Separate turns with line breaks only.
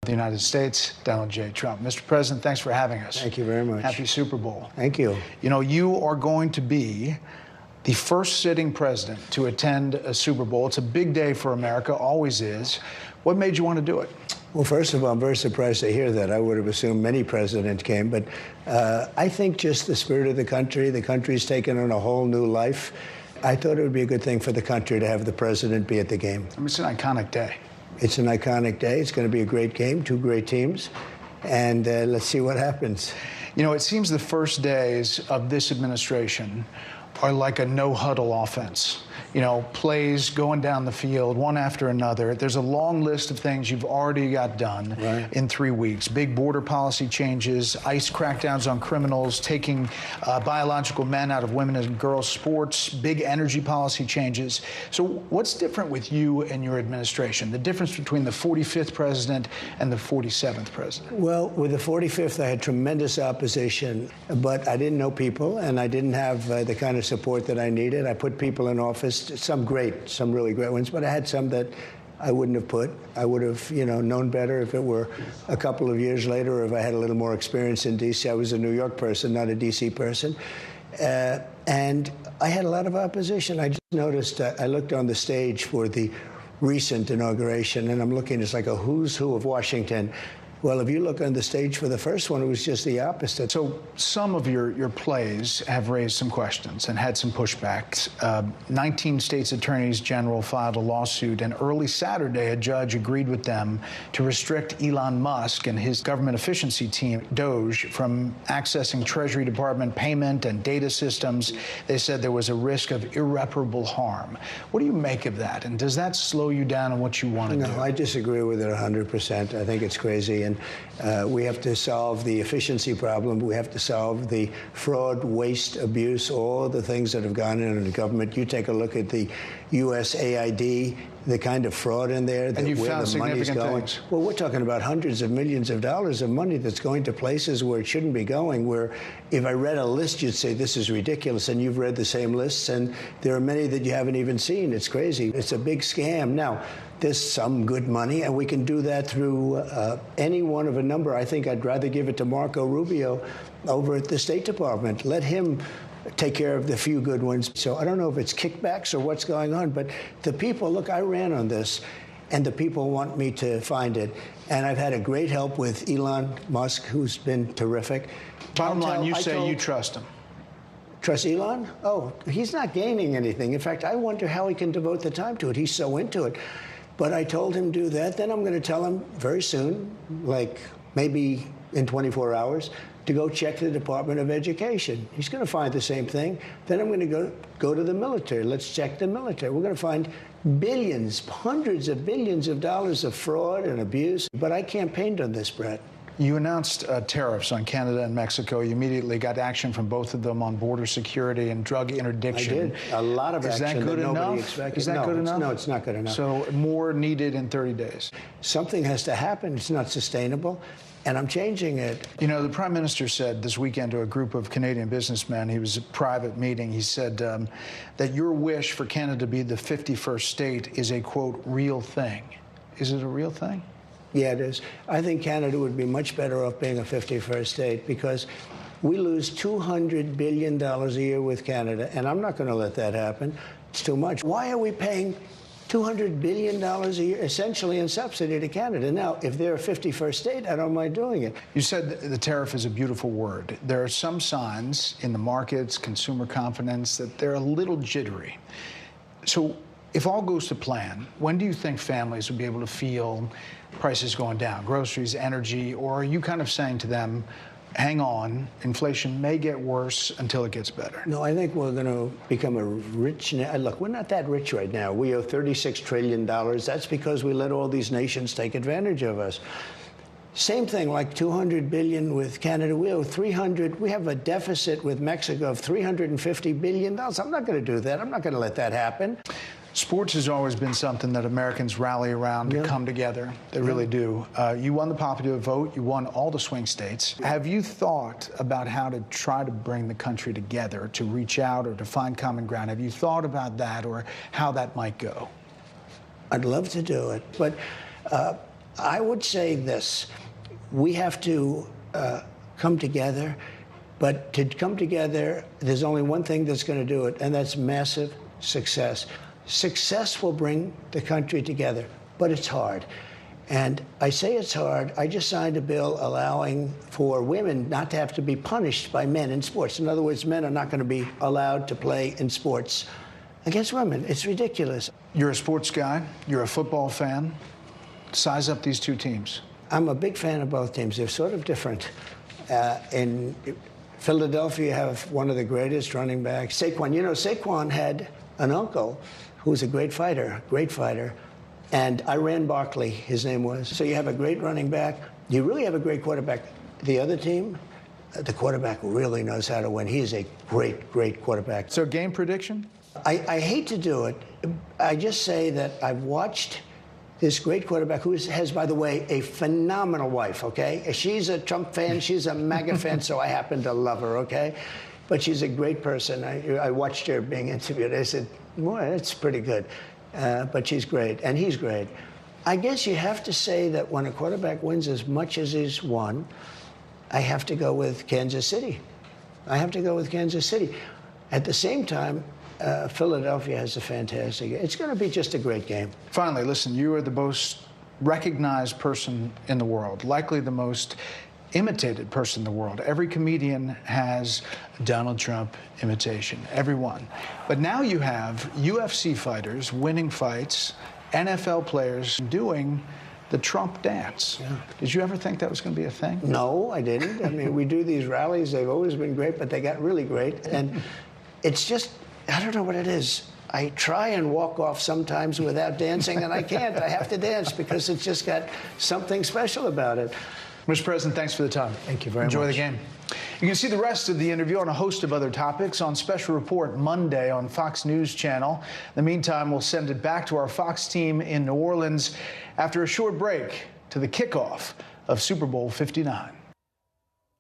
The United States, Donald J. Trump. Mr. President, thanks for having us.
Thank you very much.
Happy Super Bowl.
Thank you.
You know, you are going to be the first sitting president to attend a Super Bowl. It's a big day for America, always is. What made you want to do it?
Well, first of all, I'm very surprised to hear that. I would have assumed many presidents came, but I think just the spirit of the country's taken on a whole new life. I thought it would be a good thing for the country to have the president be at the game.
I mean, it's an iconic day.
It's an iconic day. It's going to be a great game, two great teams, and let's see what happens.
You know, it seems the first days of this administration are like a no-huddle offense. You know, plays going down the field, one after another. There's a long list of things you've already got done in 3 weeks. Big border policy changes, ICE crackdowns on criminals, taking biological men out of women and girls' sports, big energy policy changes. So what's different with you and your administration? The difference between the 45th president and the 47th president?
Well, with the 45th, I had tremendous opposition, but I didn't know people, and I didn't have the kind of support that I needed. I put people in office, some really great ones, but I had some that I wouldn't have put. I would have, known better if it were a couple of years later, or if I had a little more experience in D.C. I was a New York person, not a D.C. person. And I had a lot of opposition. I just noticed, I looked on the stage for the recent inauguration, and I'm looking, it's like a who's who of Washington. Well, if you look on the stage for the first one, it was just the opposite.
So some of your plays have raised some questions and had some pushbacks. 19 states' attorneys general filed a lawsuit, and early Saturday, a judge agreed with them to restrict Elon Musk and his government efficiency team, Doge, from accessing Treasury Department payment and data systems. They said there was a risk of irreparable harm. What do you make of that? And does that slow you down on what you want to do?
No, I disagree with it 100%. I think it's crazy. And we have to solve the efficiency problem. We have to solve the fraud, waste, abuse, all the things that have gone in the government. You take a look at the USAID, the kind of fraud in there,
and you
where
found
the money's going.
things.
Well, we're talking about hundreds of millions of dollars of money that's going to places where it shouldn't be going, where if I read a list, you'd say, this is ridiculous, and you've read the same lists, and there are many that you haven't even seen. It's crazy. It's a big scam. Now, there's some good money, and we can do that through any one of a number. I think I'd rather give it to Marco Rubio over at the State Department. Let him take care of the few good ones. So I don't know if it's kickbacks or what's going on, but the people, look, I ran on this, and the people want me to find it. And I've had a great help with Elon Musk, who's been terrific.
Bottom line, you say you trust him.
Trust Elon? Oh, he's not gaining anything. In fact, I wonder how he can devote the time to it. He's so into it. But I told him do that. Then I'm going to tell him very soon, like maybe in 24 hours, to go check the Department of Education. He's going to find the same thing. Then I'm going to go to the military. Let's check the military. We're going to find billions, hundreds of billions of dollars of fraud and abuse. But I campaigned on this, Brett.
You announced tariffs on Canada and Mexico. You immediately got action from both of them on border security and drug interdiction.
I did. A lot of action that nobody expected.
Is that good enough?
No, it's not good enough.
So more needed in 30 days.
Something has to happen. It's not sustainable. And I'm changing it.
You know, the Prime Minister said this weekend to a group of Canadian businessmen, he was at a private meeting, he said that your wish for Canada to be the 51st state is a, quote, real thing. Is it a real thing?
Yeah, it is. I think Canada would be much better off being a 51st state because we lose $200 billion a year with Canada, and I'm not going to let that happen. It's too much. Why are we paying $200 billion a year, essentially in subsidy to Canada? Now, if they're a 51st state, I don't mind doing it.
You said the tariff is a beautiful word. There are some signs in the markets, consumer confidence, that they're a little jittery. So if all goes to plan, when do you think families will be able to feel prices going down, groceries, energy, or are you kind of saying to them, hang on, inflation may get worse until it gets better?
No, I think we're going to become a rich... Look, we're not that rich right now. We owe $36 trillion. That's because we let all these nations take advantage of us. Same thing, like $200 billion with Canada. We owe $300. We have a deficit with Mexico of $350 billion. I'm not going to do that. I'm not going to let that happen.
Sports has always been something that Americans rally around to come together. They really do. You won the popular vote. You won all the swing states. Have you thought about how to try to bring the country together, to reach out or to find common ground? Have you thought about that or how that might go?
I'd love to do it. But I would say this. We have to come together, but to come together, there's only one thing that's going to do it, and that's massive success. Success will bring the country together, but it's hard. And I say it's hard. I just signed a bill allowing for women not to have to be punished by men in sports. In other words, men are not going to be allowed to play in sports against women. It's ridiculous.
You're a sports guy. You're a football fan. Size up these two teams.
I'm a big fan of both teams. They're sort of different. In Philadelphia, you have one of the greatest running backs, Saquon. You know, Saquon had an uncle who was a great fighter, and Iran Barkley, his name was. So you have a great running back. You really have a great quarterback. The other team, the quarterback really knows how to win. He is a great, great quarterback.
So game prediction?
I hate to do it. I just say that I've watched this great quarterback who has, by the way, a phenomenal wife, okay? She's a Trump fan. She's a MAGA fan, so I happen to love her, okay? But she's a great person. I watched her being interviewed. I said, boy, that's pretty good. But she's great, and he's great. I guess you have to say that when a quarterback wins as much as he's won, I have to go with Kansas City. I have to go with Kansas City. At the same time, Philadelphia has a fantastic. It's going to be just a great game.
Finally, listen, you are the most recognized person in the world, likely the most imitated person in the world. Every comedian has a Donald Trump imitation, everyone. But now you have UFC fighters winning fights, NFL players doing the Trump dance. Yeah. Did you ever think that was going to be a thing?
No, I didn't. I mean, we do these rallies. They've always been great, but they got really great. And it's just, I don't know what it is. I try and walk off sometimes without dancing, and I can't. I have to dance because it's just got something special about it.
Mr. President, thanks for the time.
Thank you very much.
Enjoy the game. You can see the rest of the interview on a host of other topics on Special Report Monday on Fox News Channel. In the meantime, we'll send it back to our Fox team in New Orleans after a short break to the kickoff of Super Bowl 59.